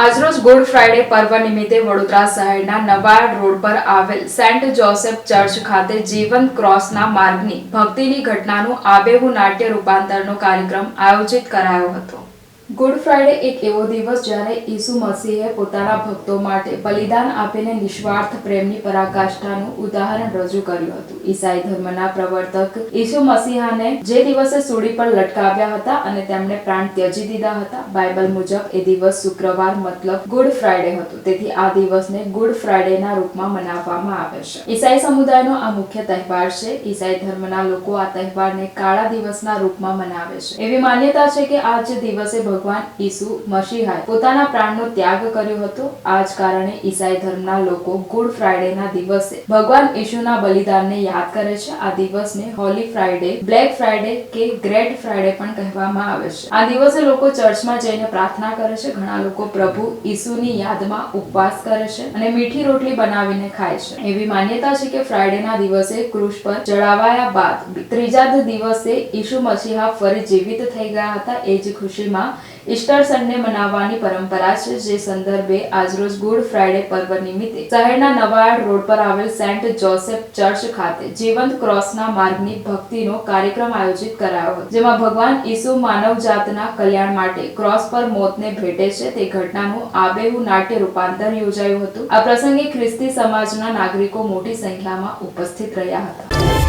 આજરોજ good Friday પર્વ નિમિત્તે વડોદરા શહેરના નવાડ રોડ પર આવેલ સેન્ટ જોસેફ ચર્ચ ખાતે જીવંત ક્રોસના માર્ગની ભક્તિની ઘટનાનું આબેહૂબ નાટ્ય રૂપાંતરનો કાર્યક્રમ આયોજિત કરાયો હતો। ગુડ ફ્રાઇડે એક એવો દિવસ જ્યારે ઈસુ મસીહે પોતાના ભક્તો માટે બલિદાન આપીને નિસ્વાર્થ પ્રેમની પરાકાષ્ઠાનું ઉદાહરણ રજૂ કર્યું હતું। ઈસાઈ ધર્મના પ્રવર્તક ઈસુ મસીહાને જે દિવસે સૂળી પર લટકાવ્યા હતા અને તેમણે પ્રાણ ત્યજી દીધા હતા, બાઇબલ મુજબ એ દિવસ શુક્રવાર મતલબ ગુડ ફ્રાઇડે હતો। તેથી આ દિવસને ગુડ ફ્રાઇડેના રૂપમાં મનાવવામાં આવે છે। ઈસાઈ સમુદાયનો આ મુખ્ય તહેવાર છે। ઈસાઈ ધર્મના લોકો આ તહેવારને કાળા દિવસના રૂપમાં મનાવે છે। એવી માન્યતા છે કે આ જ દિવસે ભગવાન ઈસુ મસીહાએ પોતાના પ્રાણનો ત્યાગ કર્યો હતો। આ જ કારણે ઈસાઈ ધર્મના લોકો ગુડ ફ્રાઇડેના દિવસે ભગવાન ઈસુના બલિદાનને યાદ કરે છે। આ દિવસને હોલી ફ્રાઇડે, બ્લેક ફ્રાઇડે કે ગ્રેટ ફ્રાઇડે પણ કહેવામાં આવે છે। આ દિવસે લોકો ચર્ચમાં જઈને પ્રાર્થના કરે છે। ઘણા લોકો પ્રભુ ઈસુની યાદમાં ઉપવાસ કરે છે અને મીઠી રોટલી બનાવીને ખાય છે। એવી માન્યતા છે કે ફ્રાઇડેના દિવસે ક્રૂસ પર ચડાવાયા બાદ ત્રીજા દિવસે ઈસુ મસીહા ફરી જીવિત થઈ ગયા હતા। એ જ ખુશીમાં ઈસ્ટર સન્ડે મનાવવાની પરંપરા છે, જે સંદર્ભે આજરોજ ગુડ ફ્રાઇડે પર્વ નિમિત્તે શહેરના નવાડ રોડ પર આવેલ સેન્ટ જોસેફ ચર્ચ ખાતે જીવંત ક્રોસના માર્ગની ભક્તિનો કાર્યક્રમ આયોજિત કરાયો હતો, જેમાં ભગવાન ઈસુ માનવજાતના કલ્યાણ માટે ક્રોસ પર મોતને ભેટે છે તે ઘટનાનું આબેહૂબ નાટ્ય રૂપાંતર યોજાયું હતું। આ પ્રસંગે ખ્રિસ્તી સમાજના નાગરિકો મોટી સંખ્યામાં ઉપસ્થિત રહ્યા હતા।